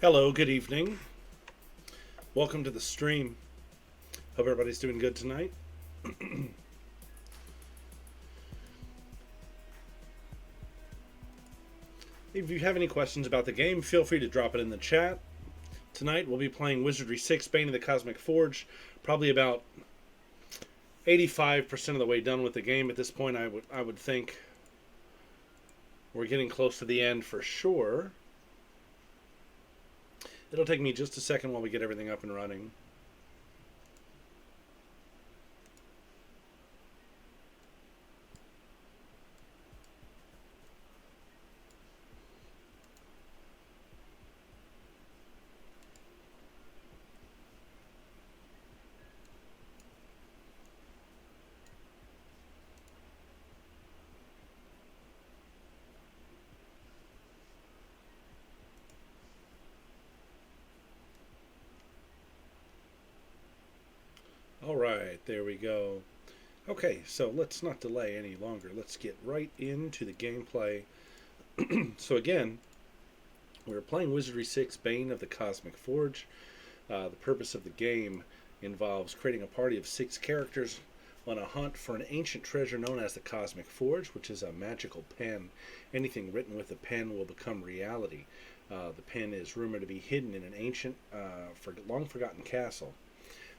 Hello, good evening. Welcome to the stream. Hope everybody's doing good tonight. If you have any questions about the game, feel free to drop it in the chat. Tonight we'll be playing Wizardry 6, Bane of the Cosmic Forge. Probably about 85% of the way done with the game at this point, I would think. We're getting close to the end for sure. It'll take me just a second while we get everything up and running. All right, there we go. Okay, so let's not delay any longer. Let's get right into the gameplay. So again, we're playing Wizardry 6, Bane of the Cosmic Forge. The purpose of the game involves creating a party of 6 characters on a hunt for an ancient treasure known as the Cosmic Forge, which is a magical pen. Anything written with a pen will become reality. The pen is rumored to be hidden in an ancient, long forgotten castle.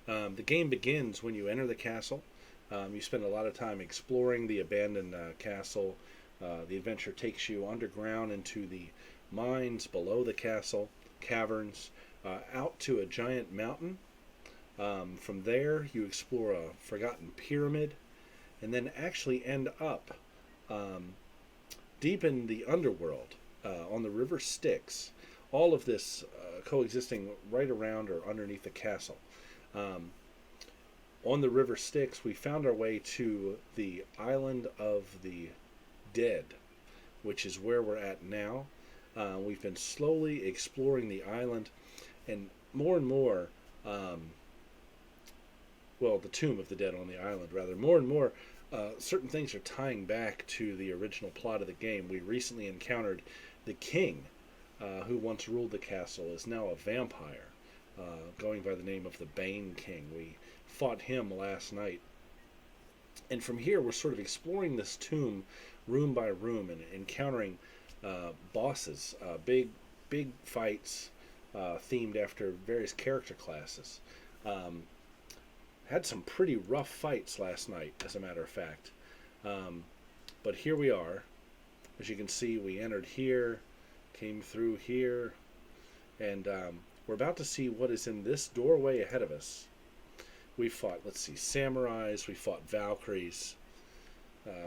The game begins when you enter the castle. You spend a lot of time exploring the abandoned castle. The adventure takes you underground into the mines below the castle, caverns, out to a giant mountain. From there, you explore a forgotten pyramid, and then actually end up deep in the underworld on the river Styx. All of this coexisting right around or underneath the castle. On the river Styx, we found our way to the island of the dead, which is where we're at now. We've been slowly exploring the island, and more, the tomb of the dead on the island, rather. More and more, certain things are tying back to the original plot of the game. We recently encountered the king, who once ruled the castle, is now a vampire. Going by the name of the Bane King. We fought him last night. And from here, we're sort of exploring this tomb room by room and encountering bosses, big fights themed after various character classes. Had some pretty rough fights last night, as a matter of fact. But here we are. As you can see, we entered here, came through here, and we're about to see what is in this doorway ahead of us. We fought, samurais, we fought valkyries,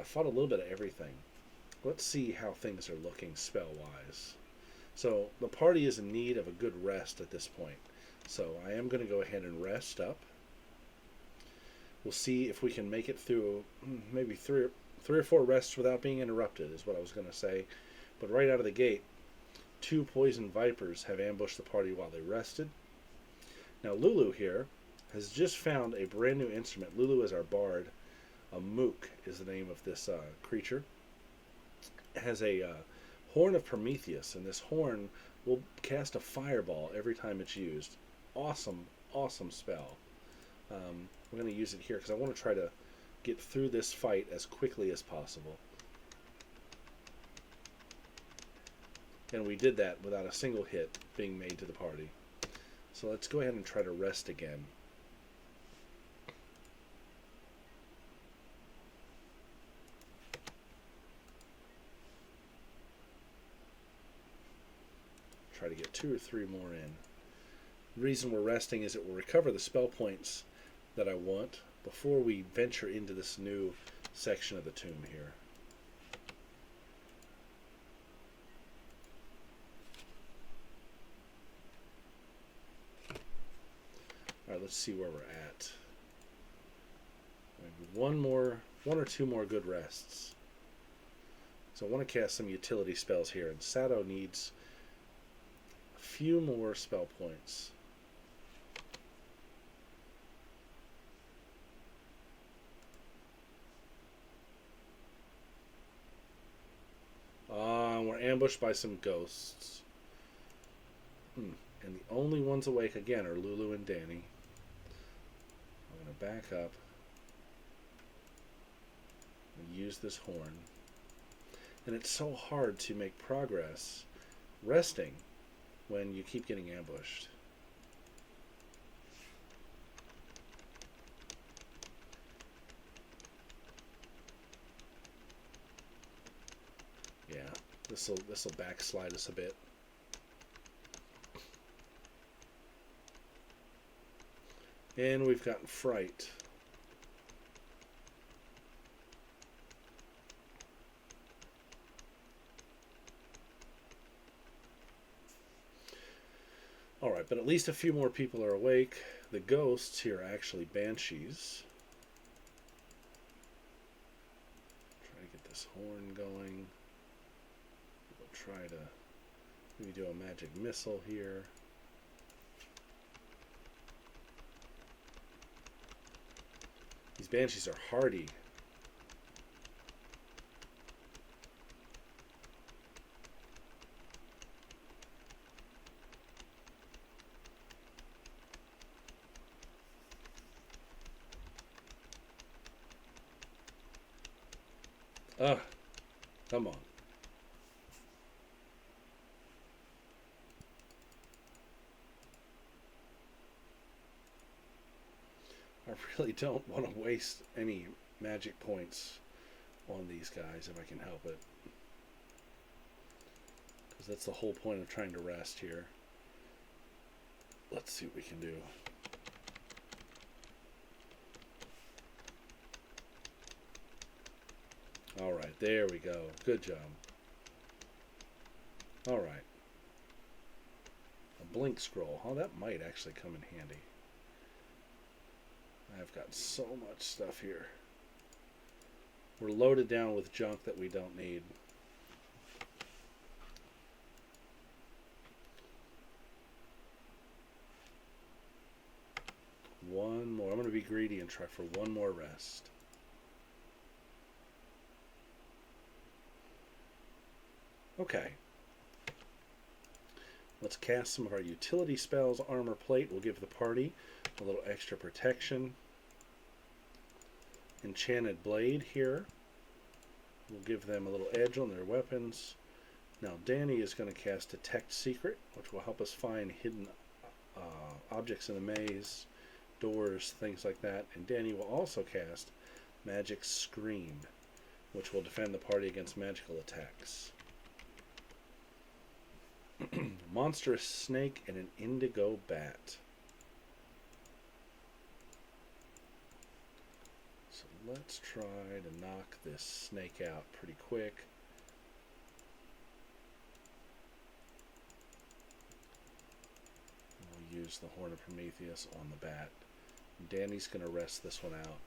fought a little bit of everything. Let's see how things are looking spell-wise. So the party is in need of a good rest at this point. So I am going to go ahead and rest up. We'll see if we can make it through maybe three or four rests without being interrupted, is what I was going to say. But right out of the gate, 2 poison vipers have ambushed the party while they rested. Now Lulu here has just found a brand new instrument. Lulu is our bard. A mook is the name of this creature. It has a horn of Prometheus, and this horn will cast a fireball every time it's used. Awesome spell. We're going to use it here because I want to try to get through this fight as quickly as possible. And we did that without a single hit being made to the party. So let's go ahead and try to rest again. Try to get 2 or 3 more in. The reason we're resting is it will recover the spell points that I want before we venture into this new section of the tomb here. Alright, let's see where we're at. Maybe one or two more good rests. So I want to cast some utility spells here, and Sato needs a few more spell points. We're ambushed by some ghosts. And the only ones awake again are Lulu and Danny. I'm going to back up and use this horn. And it's so hard to make progress resting when you keep getting ambushed. Yeah, this'll backslide us a bit. And we've gotten fright. Alright, but at least a few more people are awake. The ghosts here are actually banshees. Try to get this horn going. We'll try to maybe do a magic missile here. These banshees are hardy. Come on. I really don't want to waste any magic points on these guys if I can help it. Because that's the whole point of trying to rest here. Let's see what we can do. Alright, there we go. Good job. Alright. A blink scroll. Oh, that might actually come in handy. I've got so much stuff here. We're loaded down with junk that we don't need. One more. I'm going to be greedy and try for one more rest. Okay. Let's cast some of our utility spells. Armor Plate will give the party a little extra protection. Enchanted Blade here will give them a little edge on their weapons. Now Danny is going to cast Detect Secret, which will help us find hidden objects in the maze, doors, things like that. And Danny will also cast Magic Scream, which will defend the party against magical attacks. Monstrous Snake and an Indigo Bat. So let's try to knock this snake out pretty quick. We'll use the Horn of Prometheus on the bat. Danny's going to rest this one out.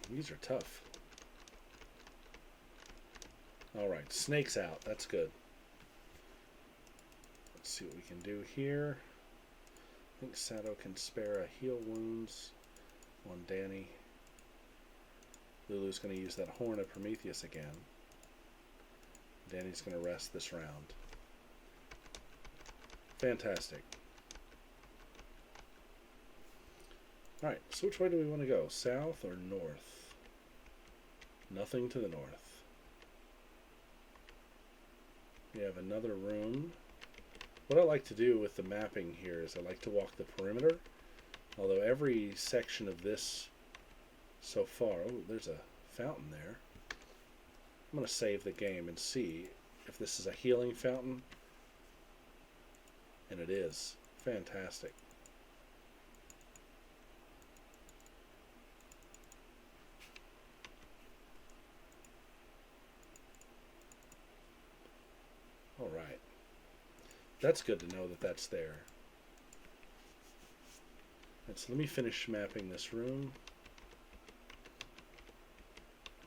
These are tough. Alright, snake's out. That's good. Let's see what we can do here. I think Sato can spare a heal wounds on Danny. Lulu's going to use that Horn of Prometheus again. Danny's going to rest this round. Fantastic. Alright, so which way do we want to go? South or north? Nothing to the north. We have another room. What I like to do with the mapping here is I like to walk the perimeter. Although every section of this so far... Oh, there's a fountain there. I'm going to save the game and see if this is a healing fountain. And it is. Fantastic. Alright. That's good to know that that's there. And so let me finish mapping this room.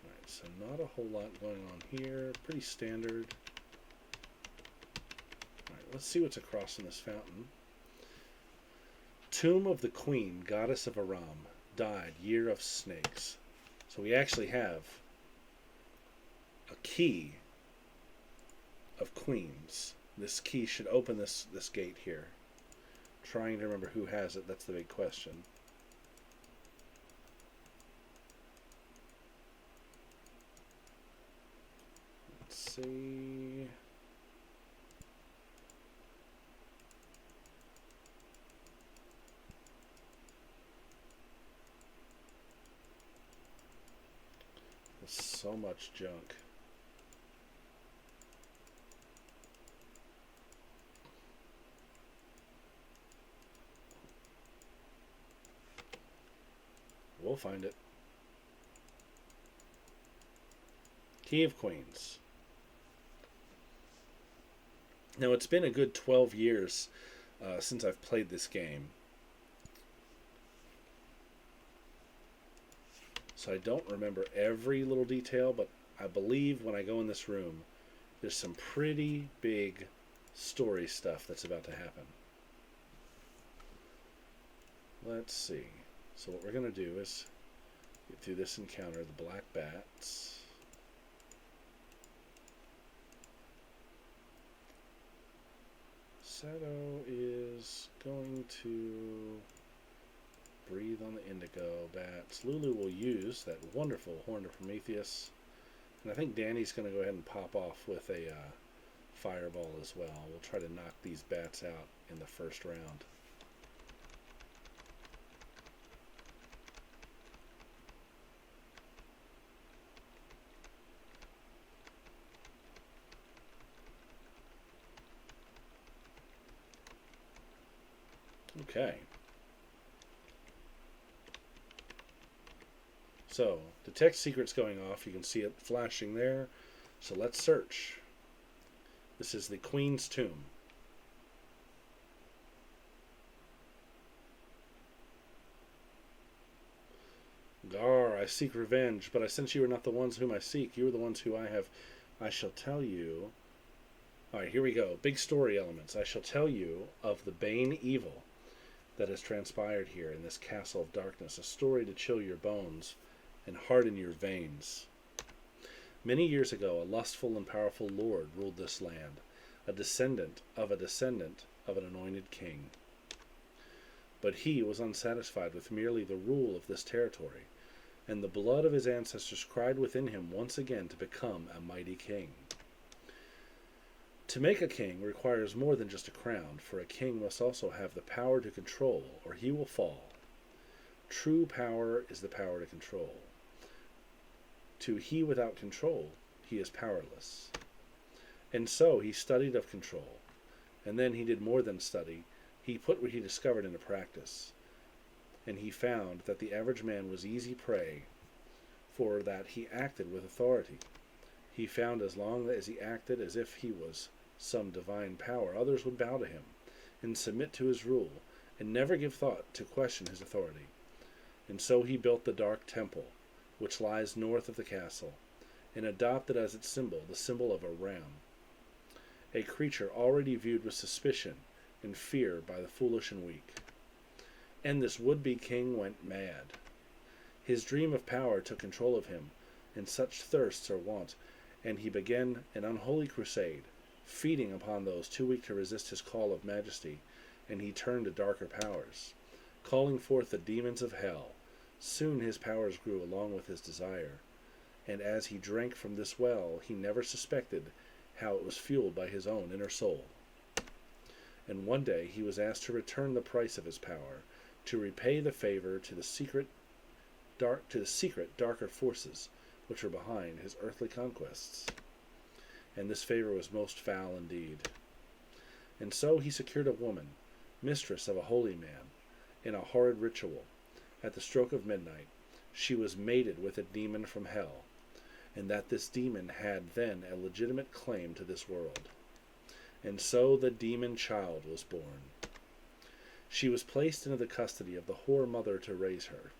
Alright, so not a whole lot going on here. Pretty standard. Alright, let's see what's across in this fountain. Tomb of the Queen, Goddess of Aram. died. Year of snakes. So we actually have a key of queens. This key should open this gate here. Trying to remember who has it, that's the big question. Let's see. There's so much junk. We'll find it. Key of Queens. Now, it's been a good 12 years since I've played this game. So I don't remember every little detail, but I believe when I go in this room, there's some pretty big story stuff that's about to happen. Let's see. So what we're going to do is get through this encounter, the black bats. Sato is going to breathe on the indigo bats. Lulu will use that wonderful Horn of Prometheus. And I think Danny's going to go ahead and pop off with a fireball as well. We'll try to knock these bats out in the first round. Okay. So, detect secrets going off. You can see it flashing there. So let's search. This is the Queen's Tomb. Gar, I seek revenge, but I sense you are not the ones whom I seek. You are the ones who I have. I shall tell you. Alright, here we go. Big story elements. I shall tell you of the Bane evil that has transpired here in this castle of darkness. A story to chill your bones and harden your veins. Many years ago, a lustful and powerful lord ruled this land, a descendant of an anointed king. But he was unsatisfied with merely the rule of this territory, and the blood of his ancestors cried within him once again to become a mighty king. To make a king requires more than just a crown, for a king must also have the power to control, or he will fall. True power is the power to control. To he without control, he is powerless. And so he studied of control, and then he did more than study. He put what he discovered into practice, and he found that the average man was easy prey, for that he acted with authority. He found as long as he acted as if he was some divine power, others would bow to him and submit to his rule, and never give thought to question his authority. And so he built the Dark Temple, which lies north of the castle, and adopted as its symbol the symbol of a ram, a creature already viewed with suspicion and fear by the foolish and weak. And this would-be king went mad. His dream of power took control of him, and such thirsts are wont, and he began an unholy crusade, feeding upon those too weak to resist his call of majesty, and he turned to darker powers, calling forth the demons of hell. Soon his powers grew along with his desire, and as he drank from this well, he never suspected how it was fueled by his own inner soul. And one day he was asked to return the price of his power, to repay the favor to the secret darker forces which were behind his earthly conquests. And this favor was most foul indeed. And so he secured a woman, mistress of a holy man, in a horrid ritual. At the stroke of midnight, she was mated with a demon from hell, and that this demon had then a legitimate claim to this world. And so the demon child was born. She was placed into the custody of the whore mother to raise her,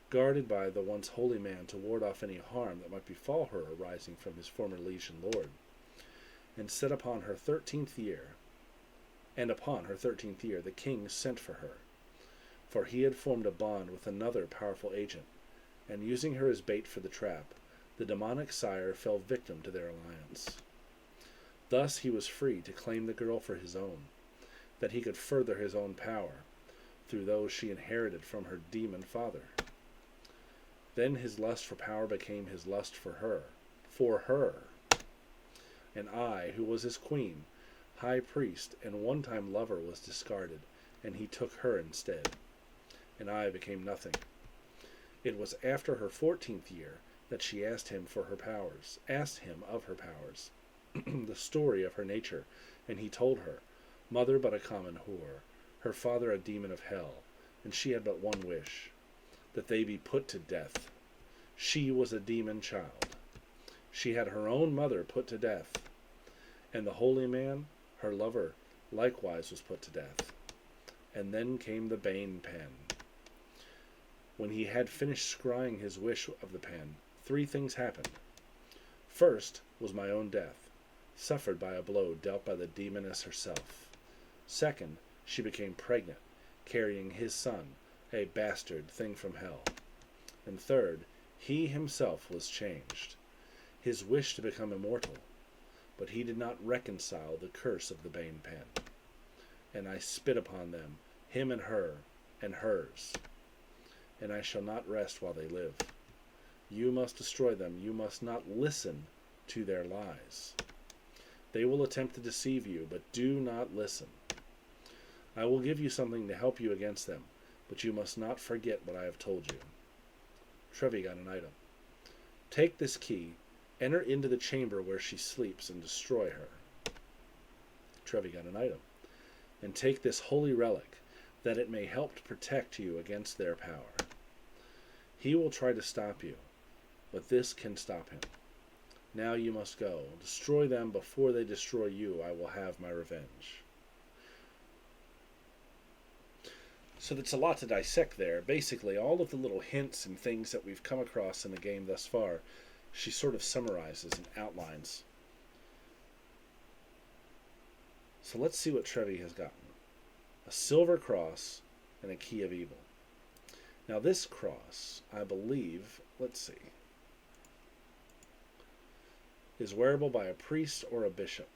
guarded by the once holy man to ward off any harm that might befall her arising from his former liege and lord. And upon her 13th year, the king sent for her, for he had formed a bond with another powerful agent, and using her as bait for the trap, the demonic sire fell victim to their alliance. Thus he was free to claim the girl for his own, that he could further his own power through those she inherited from her demon father. Then his lust for power became his lust for her. And I, who was his queen, high priest, and one-time lover, was discarded, and he took her instead. And I became nothing. It was after her 14th year that she asked him of her powers, the story of her nature, and he told her, mother but a common whore, her father a demon of hell, and she had but one wish, that they be put to death. She was a demon child. She had her own mother put to death, and the holy man, her lover, likewise was put to death. And then came the Bane pen. When he had finished scrying his wish of the pen, 3 things happened. First was my own death, suffered by a blow dealt by the demoness herself. Second, she became pregnant, carrying his son, a bastard thing from hell. And third, he himself was changed, his wish to become immortal, but he did not reconcile the curse of the Bane pen. And I spit upon them, him and her, and hers. And I shall not rest while they live. You must destroy them. You must not listen to their lies. They will attempt to deceive you, but do not listen. I will give you something to help you against them, but you must not forget what I have told you. Trevi got an item. Take this key, enter into the chamber where she sleeps, and destroy her. Trevi got an item. And take this holy relic, that it may help to protect you against their power. He will try to stop you, but this can stop him. Now you must go. Destroy them before they destroy you. I will have my revenge. So that's a lot to dissect there. Basically, all of the little hints and things that we've come across in the game thus far, she sort of summarizes and outlines. So let's see what Trevi has gotten. A silver cross and a key of evil. Now this cross, I believe, let's see, is wearable by a priest or a bishop.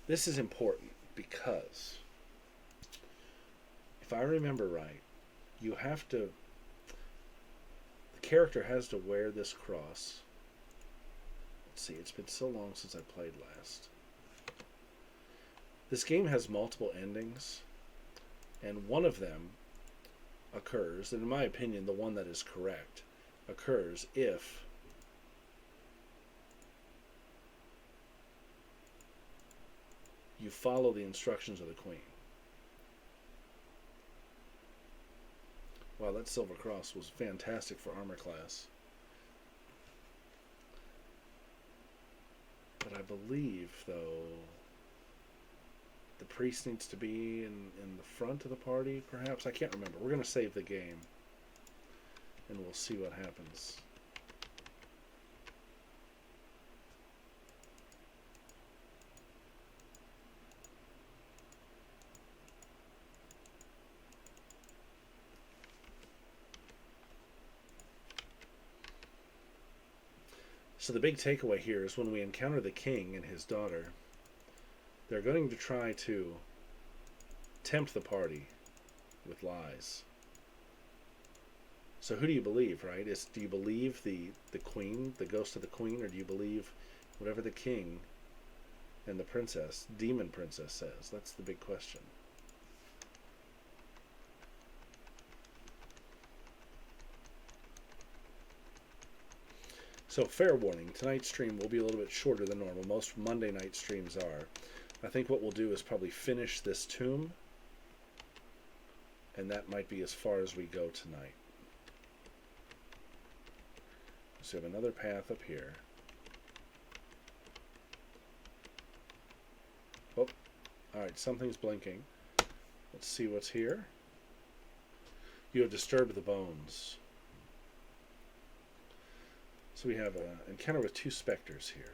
This is important because, if I remember right, the character has to wear this cross. Let's see, it's been so long since I played last. This game has multiple endings, and one of them occurs, and in my opinion, the one that is correct, occurs if you follow the instructions of the queen. Wow, that silver cross was fantastic for armor class. But I believe, though, the priest needs to be in the front of the party, perhaps? I can't remember. We're going to save the game, and we'll see what happens. So the big takeaway here is when we encounter the king and his daughter, they're going to try to tempt the party with lies. So who do you believe, right? Do you believe the queen, the ghost of the queen, or do you believe whatever the king and the princess, demon princess, says? That's the big question. So fair warning, tonight's stream will be a little bit shorter than normal. Most Monday night streams are. I think what we'll do is probably finish this tomb, and that might be as far as we go tonight. So we have another path up here. Oh, alright, something's blinking. Let's see what's here. You have disturbed the bones. So we have an encounter with 2 specters here.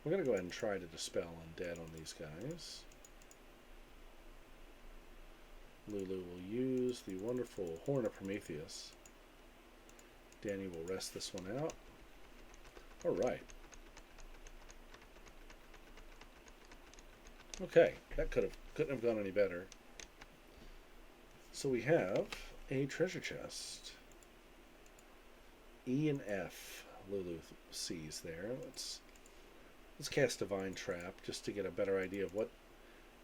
We're going to go ahead and try to dispel undead on these guys. Lulu will use the wonderful Horn of Prometheus. Danny will rest this one out. Alright. Okay, that couldn't have gone any better. So we have a treasure chest. E and F, Lulu sees there. Let's cast Divine Trap just to get a better idea of what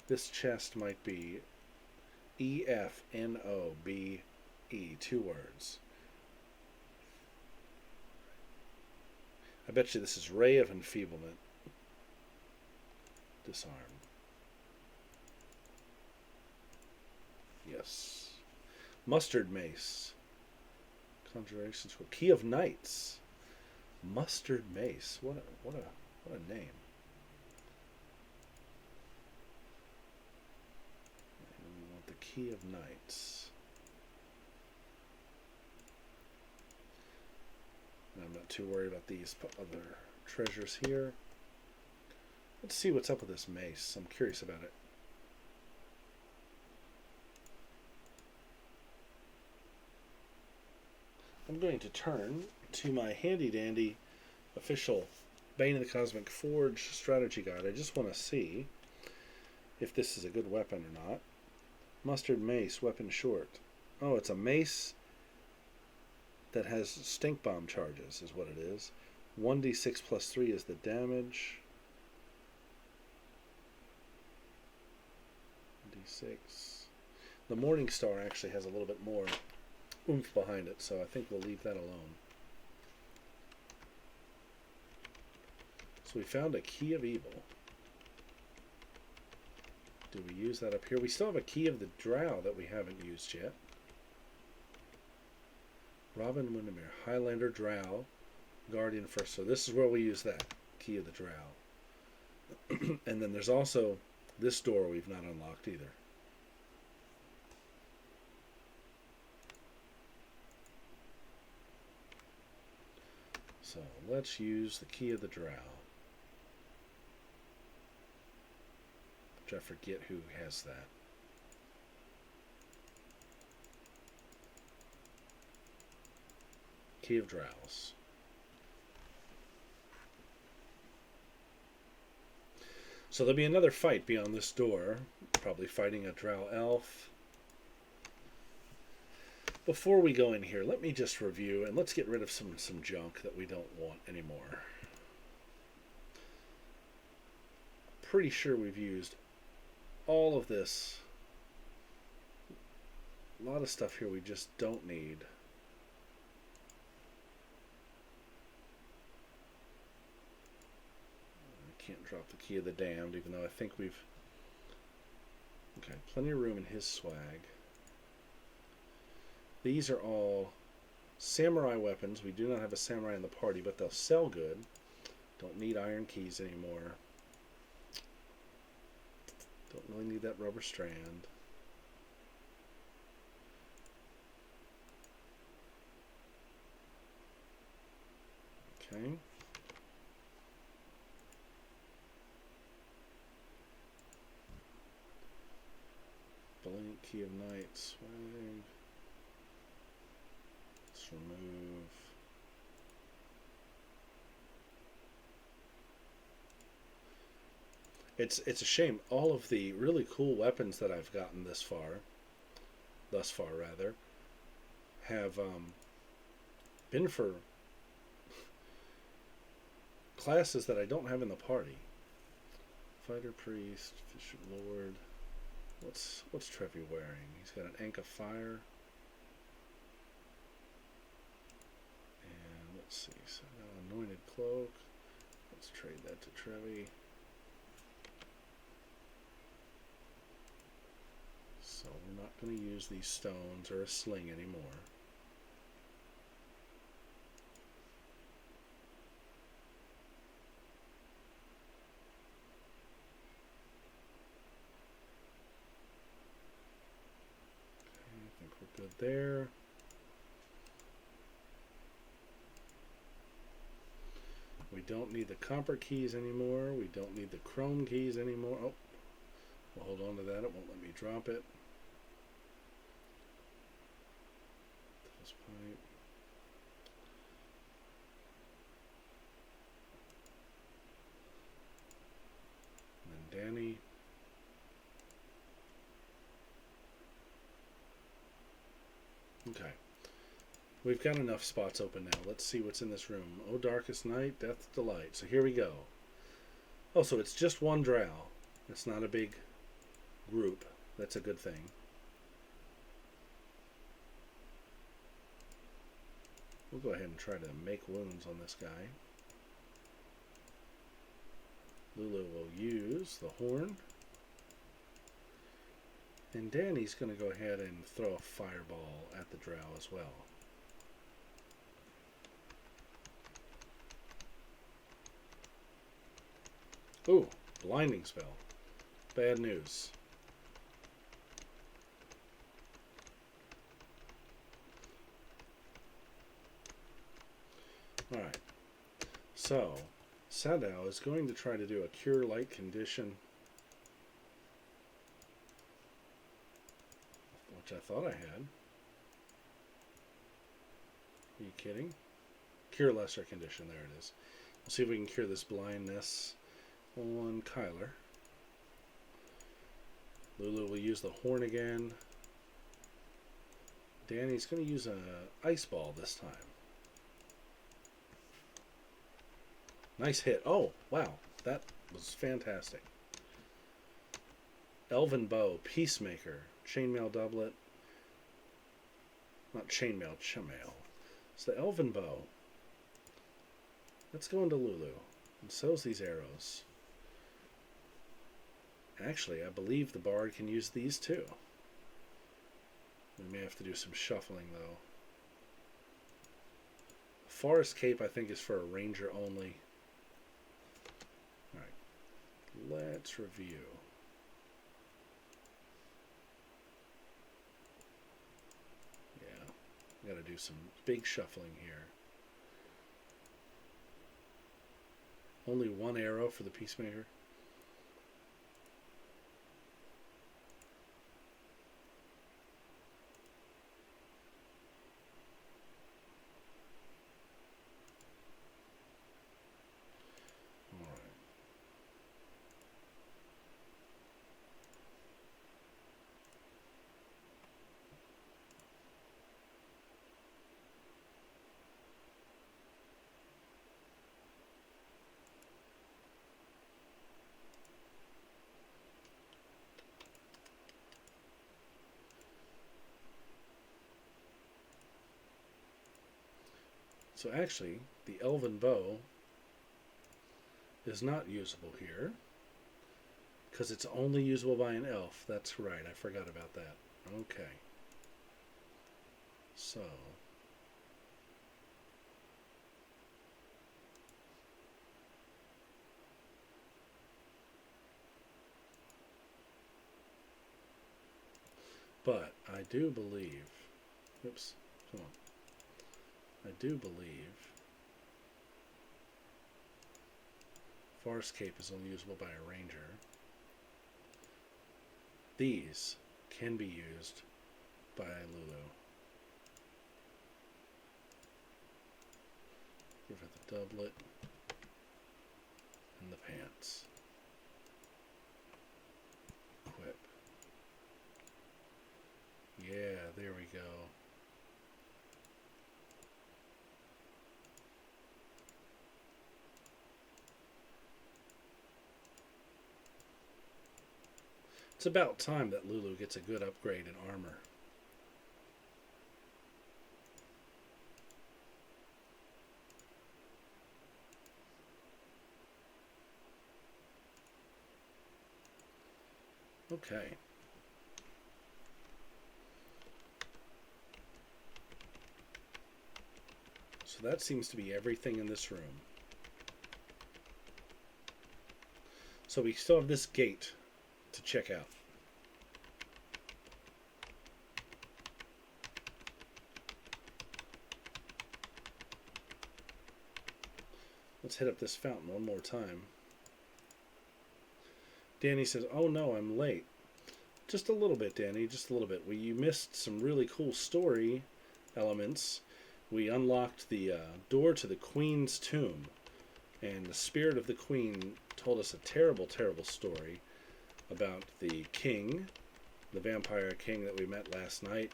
this chest might be. E, F, N, O, B, E, 2 words. I bet you this is Ray of Enfeeblement. Disarm. Yes. Mustard Mace. Conjuration Scroll. Key of Knights. Mustard Mace. What a name. And we want the Key of Knights. And I'm not too worried about these other treasures here. Let's see what's up with this mace. I'm curious about it. I'm going to turn to my handy-dandy official Bane of the Cosmic Forge strategy guide. I just want to see if this is a good weapon or not. Mustard Mace, weapon short. Oh, it's a mace that has stink bomb charges is what it is. 1d6 plus 3 is the damage. D6. The Morning Star actually has a little bit more oomph behind it, so I think we'll leave that alone. So we found a Key of Evil. Do we use that up here? We still have a Key of the Drow that we haven't used yet. Robin Windermere, Highlander Drow, Guardian first. So this is where we use that, Key of the Drow. And then there's also this door we've not unlocked either. So let's use the Key of the Drow. Which I forget who has that. Key of Drows. So there'll be another fight beyond this door. Probably fighting a Drow elf. Before we go in here, let me just review and let's get rid of some junk that we don't want anymore. Pretty sure we've used all of this. A lot of stuff here we just don't need. I can't drop the Key of the Damned, even though I think we've... Okay, plenty of room in his swag. These are all samurai weapons. We do not have a samurai in the party, but they'll sell good. Don't need iron keys anymore. Don't really need that rubber strand. Okay. Blank Key of Night swag. Let's remove. It's a shame. All of the really cool weapons that I've gotten thus far, have been for classes that I don't have in the party. Fighter Priest, Fisher Lord. What's Trevi wearing? He's got an Ankh of Fire. And let's see. So now Anointed Cloak. Let's trade that to Trevi. So we're not going to use these stones or a sling anymore. Okay, I think we're good there. We don't need the copper keys anymore. We don't need the chrome keys anymore. Oh, we'll hold on to that. It won't let me drop it. Danny. Okay. We've got enough spots open now. Let's see what's in this room. Oh, darkest night, death's delight. So here we go. Oh, so it's just one drow. It's not a big group. That's a good thing. We'll go ahead and try to make wounds on this guy. Lulu will use the horn. And Danny's going to go ahead and throw a fireball at the drow as well. Ooh, blinding spell. Bad news. Alright. So, Sadao is going to try to do a Cure Light Condition, which I thought I had. Are you kidding? Cure Lesser Condition, there it is. We'll see if we can cure this blindness on Kyler. Lulu will use the horn again. Danny's going to use an ice ball this time. Nice hit. Oh, wow. That was fantastic. Elven Bow, Peacemaker, Chainmail Doublet. Not Chainmail, Chamail. It's the Elven Bow. Let's go into Lulu. And so's these arrows. Actually, I believe the Bard can use these too. We may have to do some shuffling, though. Forest Cape, I think, is for a ranger only. Alright, let's review. Yeah, we gotta do some big shuffling here. Only one arrow for the Peacemaker. So actually, the Elven Bow is not usable here because it's only usable by an elf. That's right, I forgot about that. Okay. So, but I do believe, oops, come on. I do believe Forest Cape is only usable by a ranger. These can be used by Lulu. Give her the doublet and the pants. Equip. Yeah, there we go. It's about time that Lulu gets a good upgrade in armor. Okay. So that seems to be everything in this room. So we still have this gate to check out. Let's hit up this fountain one more time. Danny says, oh no, I'm late. Just a little bit, Danny, just a little bit. You missed some really cool story elements. We unlocked the door to the Queen's tomb. And the spirit of the queen told us a terrible, terrible story about the king, the vampire king that we met last night.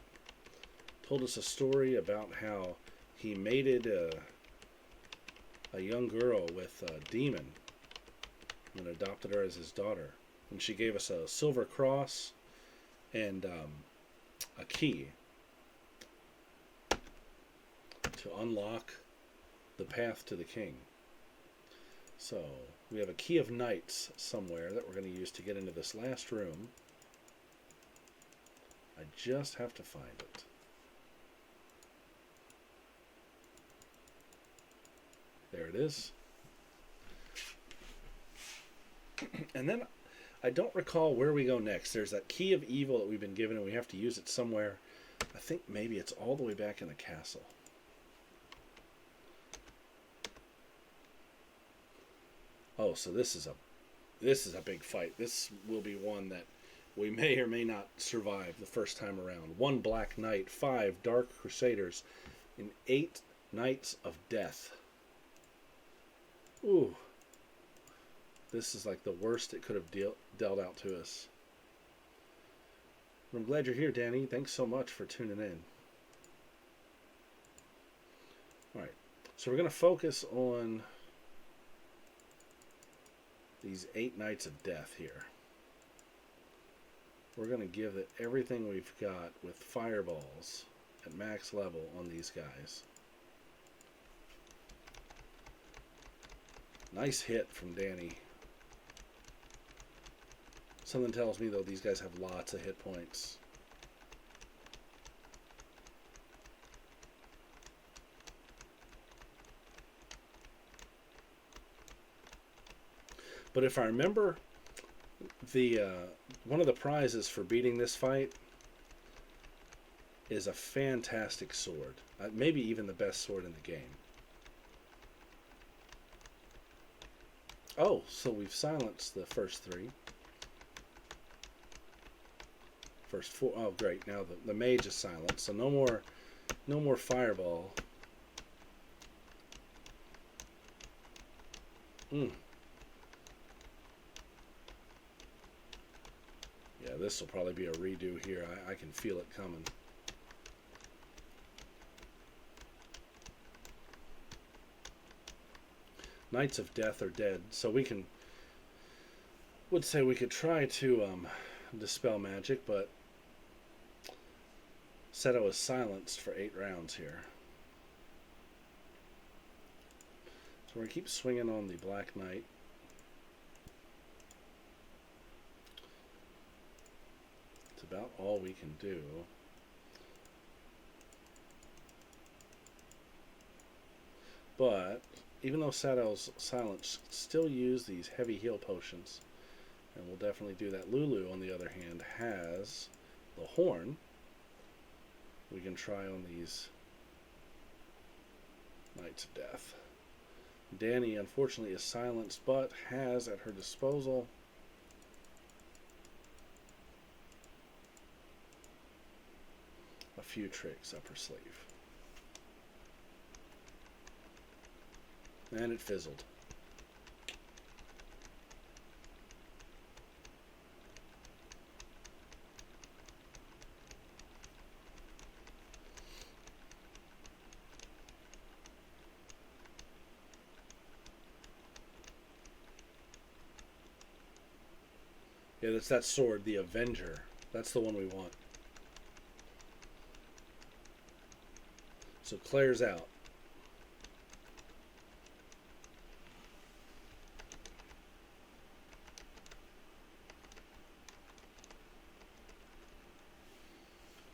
Told us a story about how he mated a young girl with a demon and adopted her as his daughter. And she gave us a silver cross and a key to unlock the path to the king. So we have a key of knights somewhere that we're going to use to get into this last room. I just have to find it. There it is. And then I don't recall where we go next. There's that key of evil that we've been given and we have to use it somewhere. I think maybe it's all the way back in the castle. Oh, so this is a big fight. This will be one that we may or may not survive the first time around. 1 Black Knight, 5 Dark Crusaders, and 8 Knights of Death. Ooh. This is like the worst it could have dealt out to us. I'm glad you're here, Danny. Thanks so much for tuning in. Alright, so we're going to focus on these 8 Knights of Death here. We're going to give it everything we've got with fireballs at max level on these guys. Nice hit from Danny. Something tells me, though, these guys have lots of hit points. But if I remember, the one of the prizes for beating this fight is a fantastic sword. Maybe even the best sword in the game. Oh, so we've silenced the first 3. First 4. Oh, great. Now the mage is silenced, so no more fireball. Yeah, this will probably be a redo here. I can feel it coming. Knights of Death are dead, so we would say we could try to dispel magic, but Seto is silenced for 8 rounds here. So we're going to keep swinging on the Black Knight. It's about all we can do. But even though Sato's silenced, still use these heavy heal potions. And we'll definitely do that. Lulu, on the other hand, has the horn. We can try on these Knights of Death. Danny, unfortunately, is silenced, but has at her disposal a few tricks up her sleeve. And it fizzled. Yeah, that's that sword, the Avenger. That's the one we want. So Claire's out.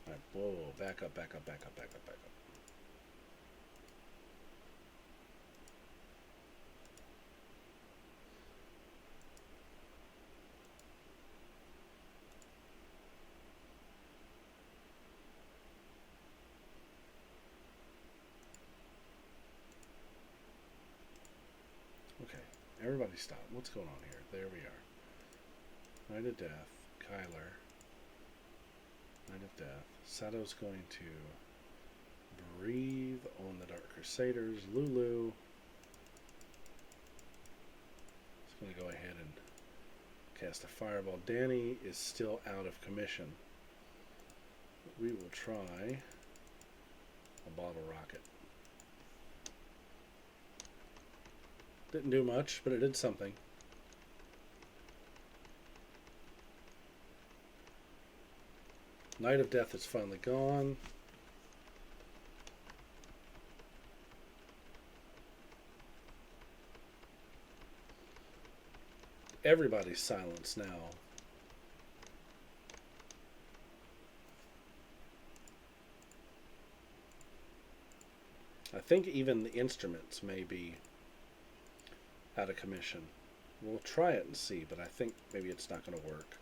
Alright, whoa, back up, back up, back up, back up, back up. Okay, everybody stop. What's going on here? There we are. Knight of Death, Kyler. Knight of Death. Sato's going to breathe on the Dark Crusaders. Lulu. I'm going to go ahead and cast a fireball. Danny is still out of commission. We will try a bottle rocket. Didn't do much, but it did something. Night of Death is finally gone. Everybody's silenced now. I think even the instruments may be out of commission. We'll try it and see, but I think maybe it's not going to work.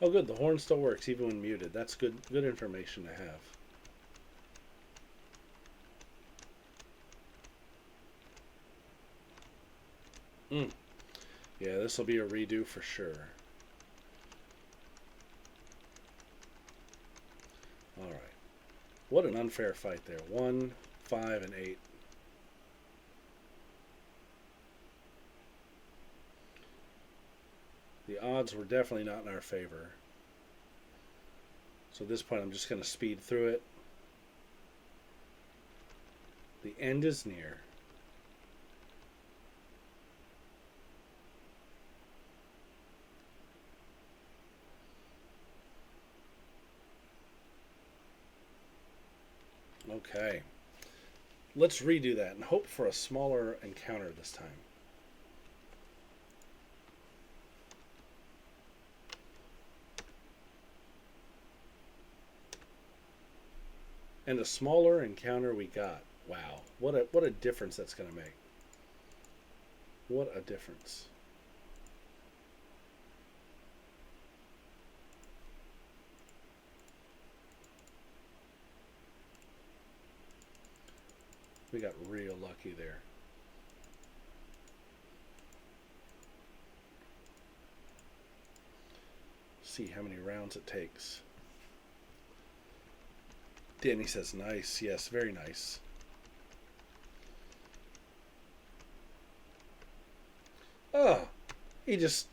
Oh good, the horn still works even when muted. That's good information to have. Yeah, this will be a redo for sure. Alright. What an unfair fight there. 1, 5, and 8. The odds were definitely not in our favor. So at this point I'm just going to speed through it. The end is near. Okay. Let's redo that and hope for a smaller encounter this time. And a smaller encounter we got. Wow. What a difference that's going to make. What a difference. We got real lucky there. See how many rounds it takes. Danny says nice. Yes, very nice. Oh, he just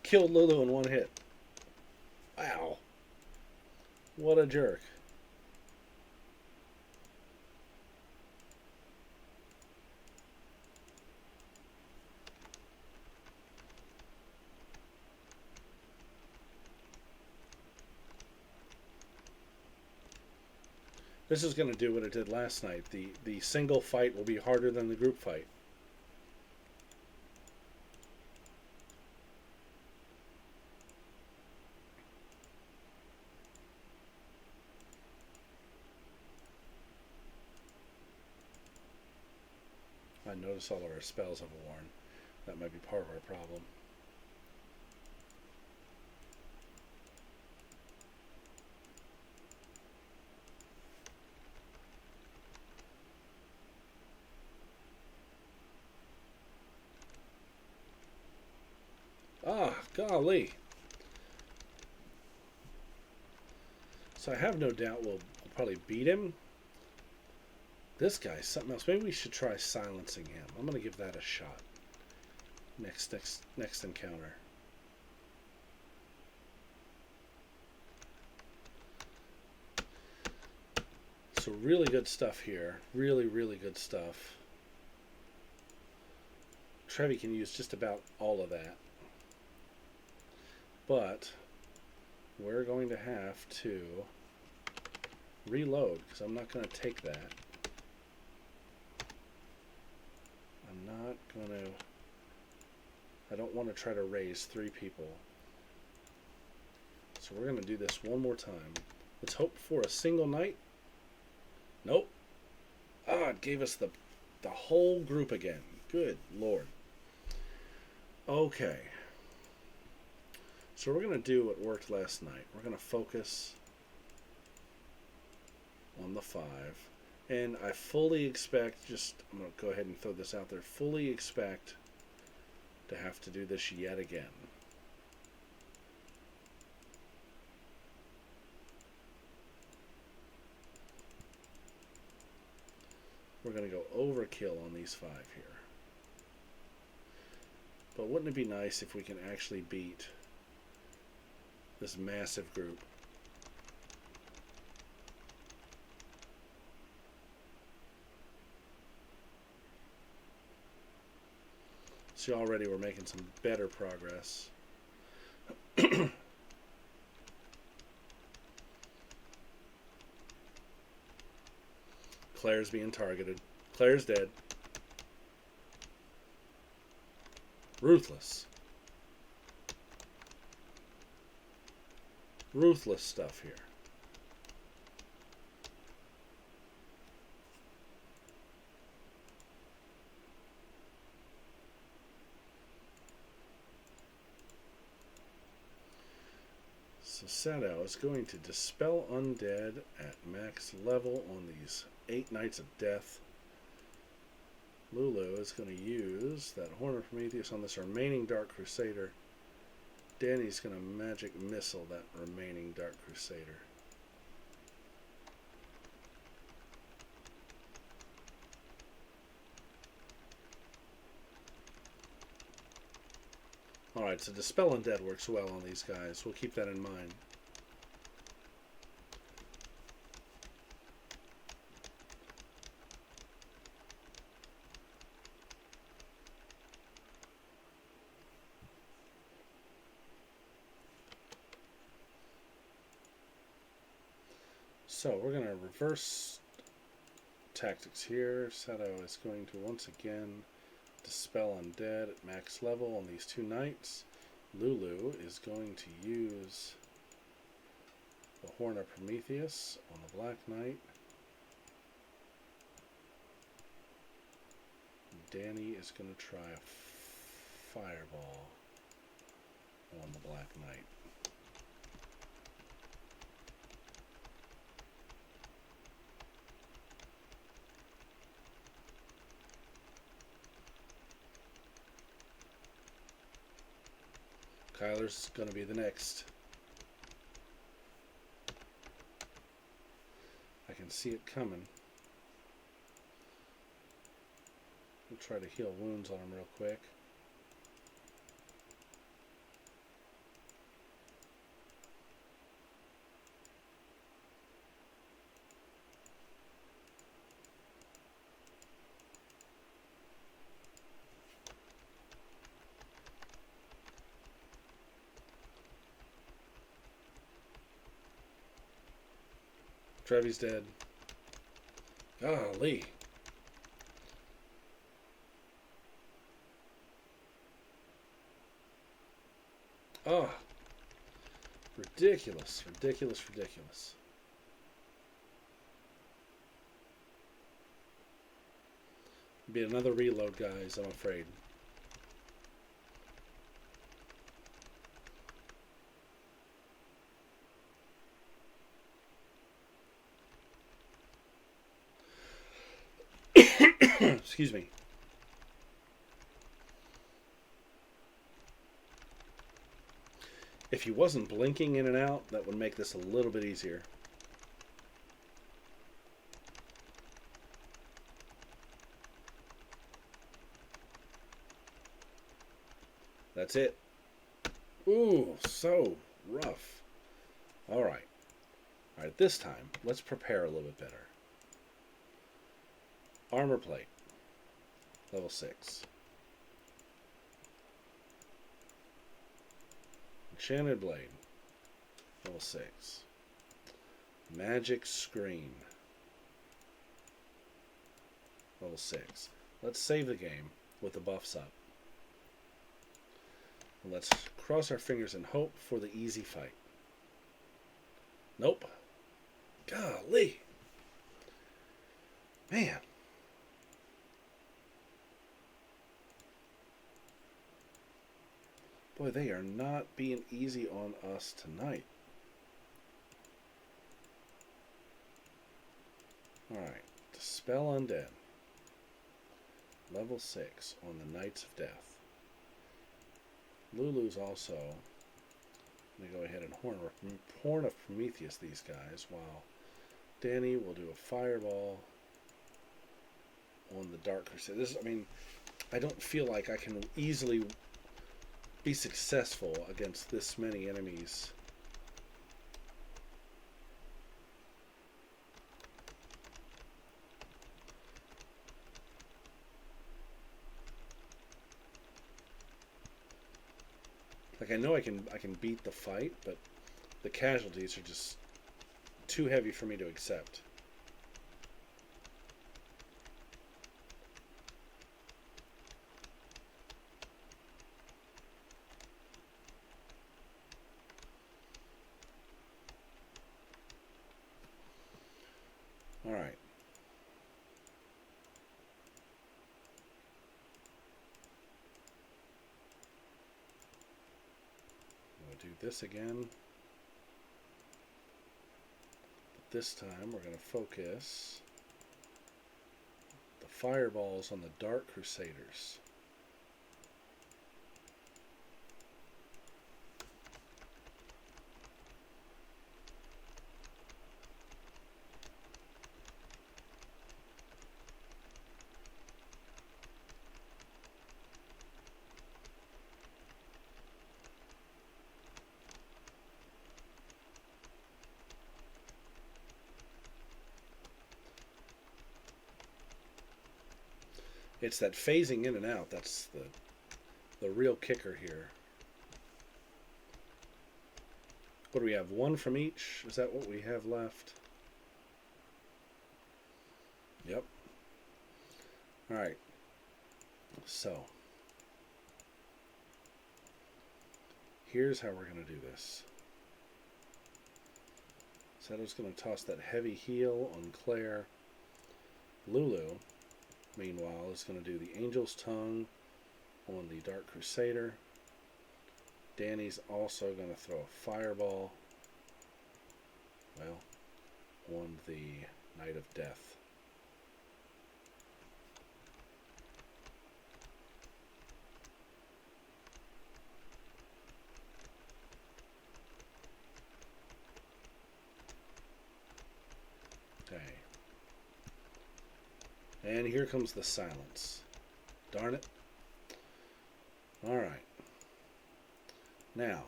killed Lulu in one hit. Wow. What a jerk. This is going to do what it did last night. The single fight will be harder than the group fight. I notice all of our spells have worn. That might be part of our problem. Ah, golly. So I have no doubt we'll probably beat him. This guy's something else. Maybe we should try silencing him. I'm going to give that a shot. Next encounter. So really good stuff here. Really, really good stuff. Trevi can use just about all of that. But we're going to have to reload because I'm not going to take that. I'm not going to... I don't want to try to raise 3 people. So we're going to do this one more time. Let's hope for a single night. Nope. Ah, it gave us the whole group again. Good Lord. Okay. So we're going to do what worked last night. We're going to focus on the 5. And I fully expect, I'm going to go ahead and throw this out there, fully expect to have to do this yet again. We're going to go overkill on these 5 here. But wouldn't it be nice if we can actually beat this massive group? See, already we're making some better progress. Claire's being targeted. Claire's dead. Ruthless. Ruthless stuff here. So Sato is going to dispel undead at max level on these 8 Knights of Death. Lulu is going to use that Horn of Prometheus on this remaining Dark Crusader. Danny's going to magic missile that remaining Dark Crusader. Alright, so Dispel Undead works well on these guys. We'll keep that in mind. So we're going to reverse tactics here. Sato is going to once again Dispel Undead at max level on these 2 knights. Lulu is going to use the Horn of Prometheus on the Black Knight. Danny is going to try a Fireball on the Black Knight. Kyler's going to be the next. I can see it coming. We'll try to heal wounds on him real quick. Trevi's dead. Golly. Oh. Ridiculous, ridiculous, ridiculous. Be another reload, guys, I'm afraid. Excuse me. If he wasn't blinking in and out, that would make this a little bit easier. That's it. Ooh, so rough. Alright. Alright, this time, let's prepare a little bit better. Armor plate. Level 6. Enchanted blade. Level 6. Magic screen. Level 6. Let's save the game with the buffs up. And let's cross our fingers and hope for the easy fight. Nope. Golly. Man. Boy, they are not being easy on us tonight. Alright. Dispel Undead. Level 6 on the Knights of Death. Lulu's also going to go ahead and Horn of Prometheus these guys, while Danny will do a Fireball on the Dark Crusade. This, I mean, I don't feel like I can easily be successful against this many enemies. Like, I know I can beat the fight, but the casualties are just too heavy for me to accept. All right. We'll do this again. But this time we're going to focus the fireballs on the Dark Crusaders. It's that phasing in and out that's the real kicker here. What do we have? One from each? Is that what we have left? Yep. Alright. So, here's how we're going to do this. Seto's going to toss that heavy heal on Claire. Lulu, meanwhile, is going to do the Angel's Tongue on the Dark Crusader. Danny's also going to throw a Fireball, well, on the Knight of Death. Okay. And here comes the silence. Darn it. Alright. Now,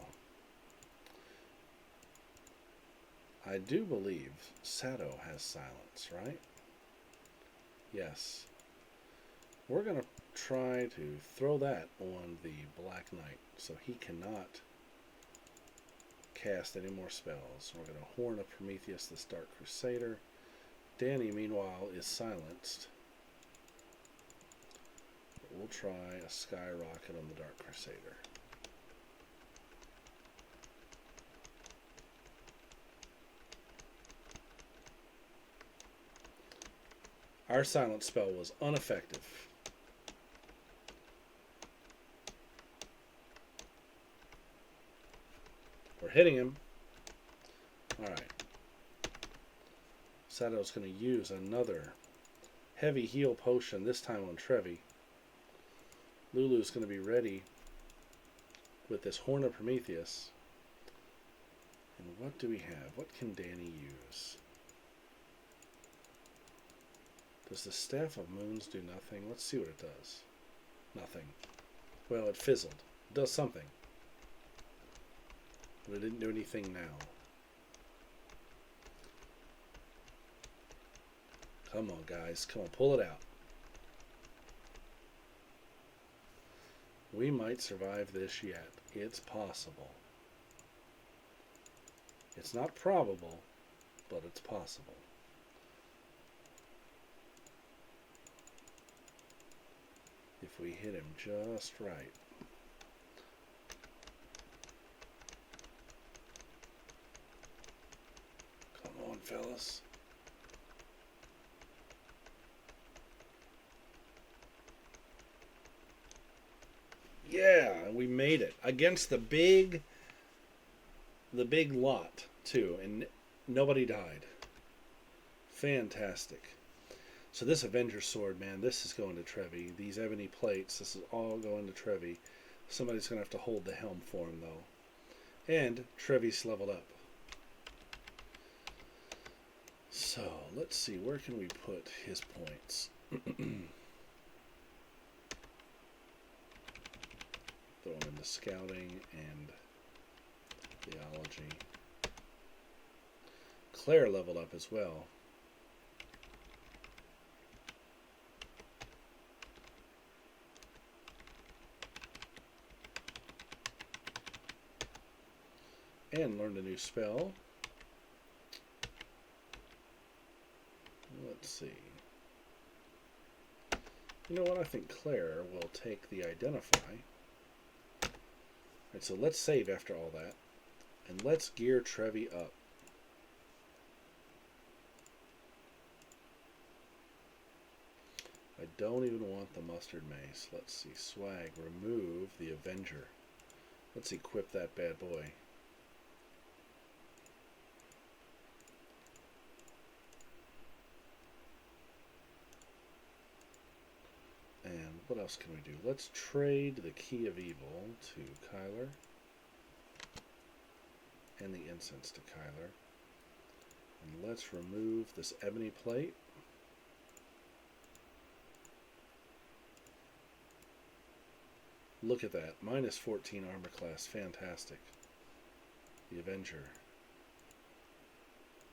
I do believe Sato has silence, right? Yes. We're going to try to throw that on the Black Knight so he cannot cast any more spells. We're going to Horn of Prometheus this Dark Crusader. Danny, meanwhile, is silenced. But we'll try a Skyrocket on the Dark Crusader. Our silence spell was ineffective. We're hitting him. Alright. Sato's going to use another heavy heal potion, this time on Trevi. Lulu's going to be ready with this Horn of Prometheus. And what do we have? What can Danny use? Does the Staff of Moons do nothing? Let's see what it does. Nothing. Well, it fizzled. It does something. But it didn't do anything now. Come on, guys. Come on, pull it out. We might survive this yet. It's possible. It's not probable, but it's possible. If we hit him just right. Come on, fellas. Yeah, we made it against the big lot too, and nobody died. Fantastic. So this Avenger sword, man, this is going to Trevi. These ebony plates, this is all going to Trevi. Somebody's going to have to hold the helm for him, though. And Trevi's leveled up. So, let's see, where can we put his points? Throw him into scouting and theology. Claire leveled up as well. And learned a new spell. Let's see. You know what? I think Claire will take the Identify. Alright, so let's save after all that. And let's gear Trevi up. I don't even want the Mustard Mace. Let's see. Swag. Remove the Avenger. Let's equip that bad boy. And what else can we do? Let's trade the Key of Evil to Kyler. And the Incense to Kyler. And let's remove this ebony plate. Look at that. Minus 14 armor class. Fantastic. The Avenger.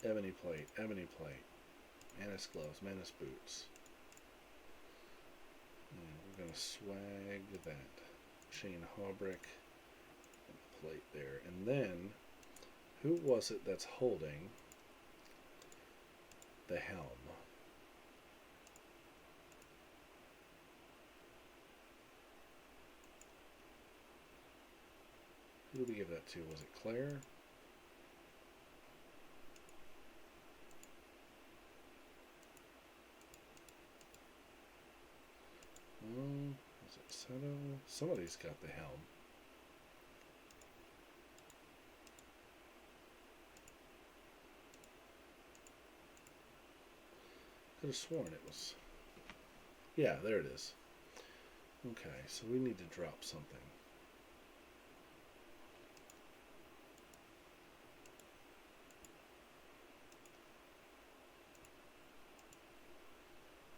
Ebony plate. Ebony plate. Manus gloves. Manus boots. And we're going to swag that. Chain hauberk. And the plate there. And then, who was it that's holding the helm? Who did we give that to? Was it Claire? Was it Seto? Somebody's got the helm. Could have sworn it was. Yeah, there it is. Okay, so we need to drop something.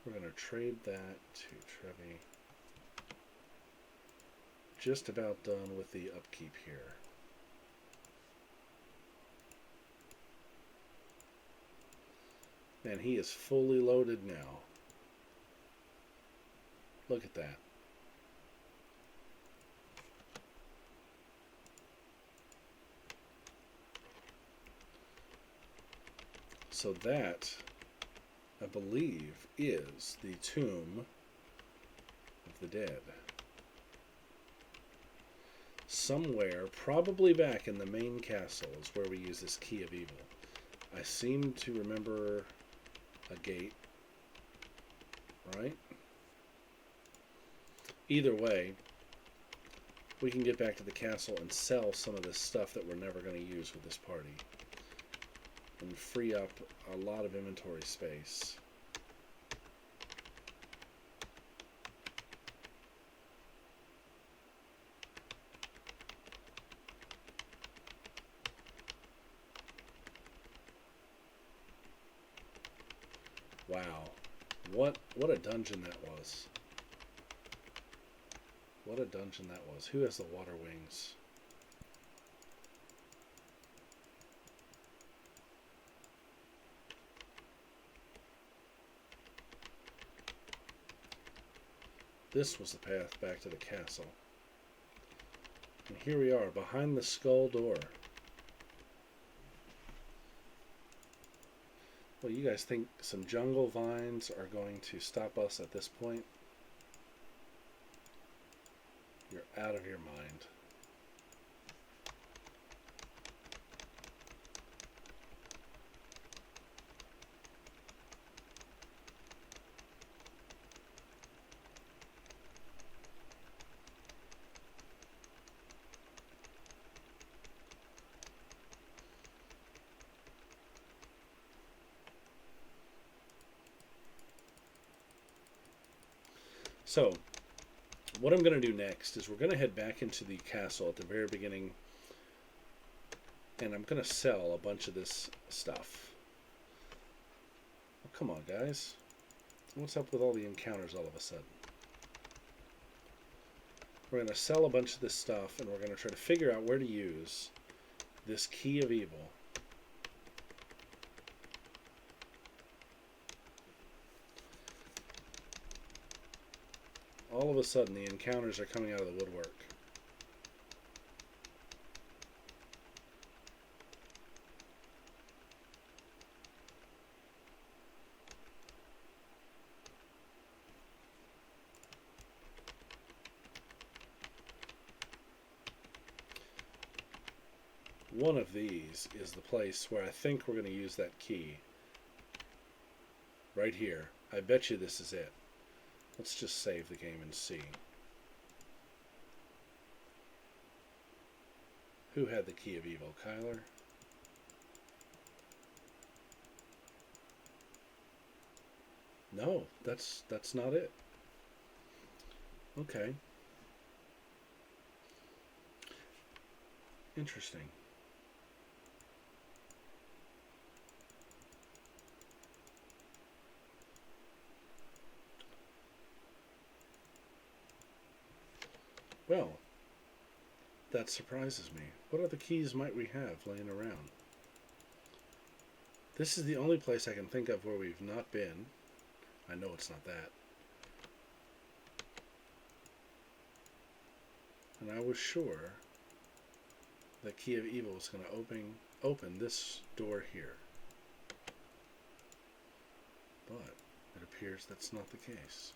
We're going to trade that to Trevi. Just about done with the upkeep here. Man, he is fully loaded now. Look at that. So that, I believe, is the Tomb of the Dead. Somewhere, probably back in the main castle, is where we use this Key of Evil. I seem to remember a gate, right? Either way, we can get back to the castle and sell some of this stuff that we're never going to use with this party. And free up a lot of inventory space. Wow. What a dungeon that was. What a dungeon that was. Who has the water wings? This was the path back to the castle. And here we are, behind the skull door. Well, you guys think some jungle vines are going to stop us at this point? You're out of your mind. So, what I'm going to do next is we're going to head back into the castle at the very beginning, and I'm going to sell a bunch of this stuff. Oh, come on, guys. What's up with all the encounters all of a sudden? We're going to sell a bunch of this stuff, and we're going to try to figure out where to use this key of evil. All of a sudden, the encounters are coming out of the woodwork. One of these is the place where I think we're going to use that key. Right here. I bet you this is it. Let's just save the game and see. Who had the key of evil? Kyler? No, that's not it. Okay. Interesting. Well, that surprises me. What other keys might we have laying around? This is the only place I can think of where we've not been. I know it's not that. And I was sure the key of evil was going to open this door here. But it appears that's not the case.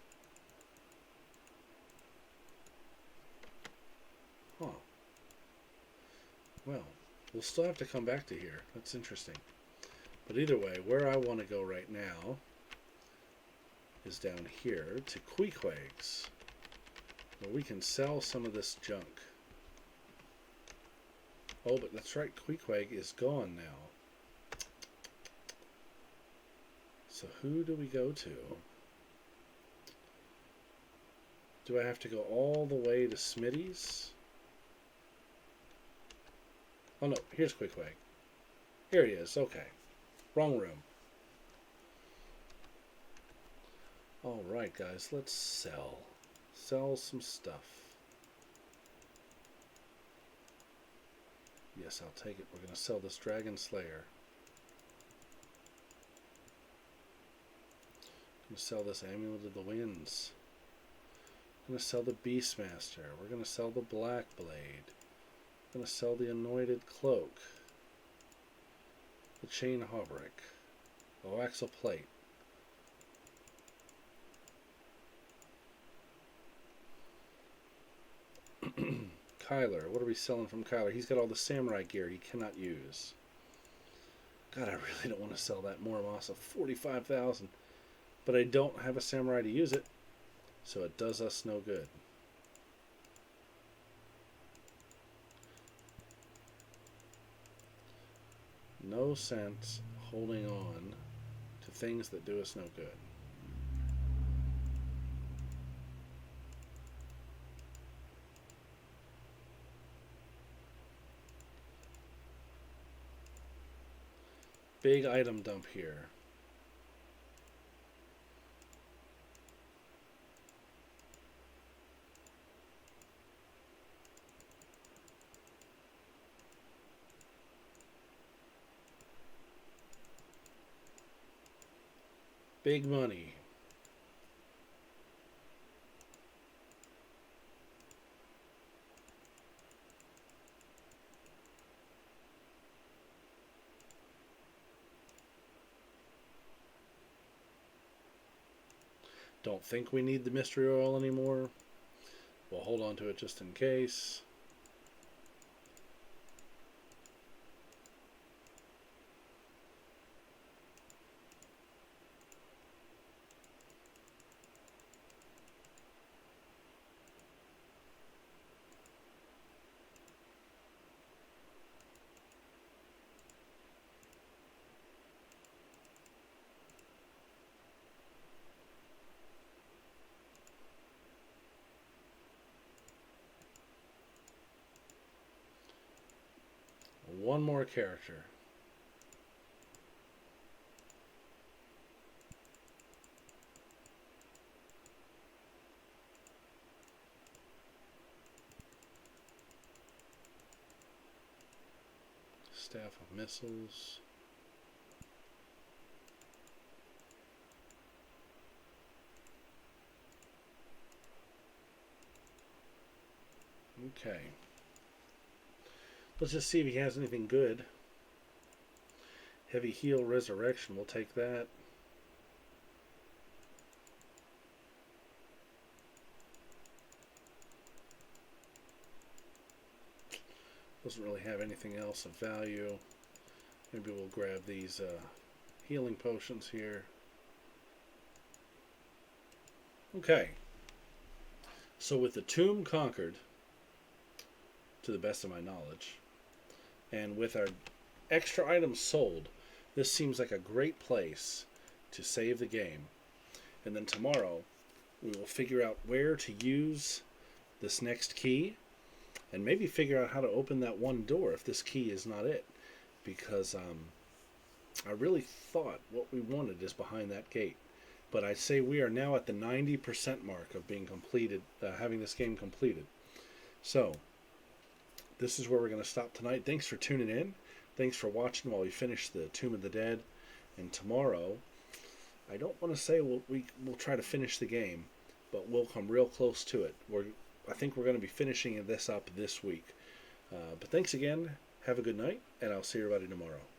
Huh. Well, we'll still have to come back to here. That's interesting. But either way, where I want to go right now is down here to Queequeg's, where we can sell some of this junk. Oh, but that's right, Queequeg is gone now. So who do we go to? Do I have to go all the way to Smitty's? Oh no, here's Queequeg. Here he is, okay. Wrong room. Alright guys, let's sell. Sell some stuff. Yes, I'll take it. We're going to sell this Dragon Slayer. Going to sell this Amulet of the Winds. Going to sell the Beastmaster. We're going to sell the Black Blade. Going to sell the Anointed Cloak, the Chain Hauberk, the Waxel Plate. Kyler, what are we selling from Kyler? He's got all the samurai gear he cannot use. God, I really don't want to sell that Muramasa. 45,000. But I don't have a samurai to use it, so it does us no good. No sense holding on to things that do us no good. Big item dump here. Big money. Don't think we need the mystery oil anymore. We'll hold on to it just in case. one more character. Staff of Missiles. Okay. Let's just see if he has anything good. Heavy Heal Resurrection, we'll take that. Doesn't really have anything else of value. Maybe we'll grab these healing potions here. Okay. So with the tomb conquered, to the best of my knowledge, and with our extra items sold, this seems like a great place to save the game. And then tomorrow, we will figure out where to use this next key, and maybe figure out how to open that one door if this key is not it. Because I really thought what we wanted is behind that gate. But I'd say we are now at the 90% mark of being completed, having this game completed. So, this is where we're going to stop tonight. Thanks for tuning in. Thanks for watching while we finish the Tomb of the Dead. And tomorrow, I don't want to say we'll try to finish the game, but we'll come real close to it. I think we're going to be finishing this up this week. But thanks again. Have a good night, and I'll see everybody tomorrow.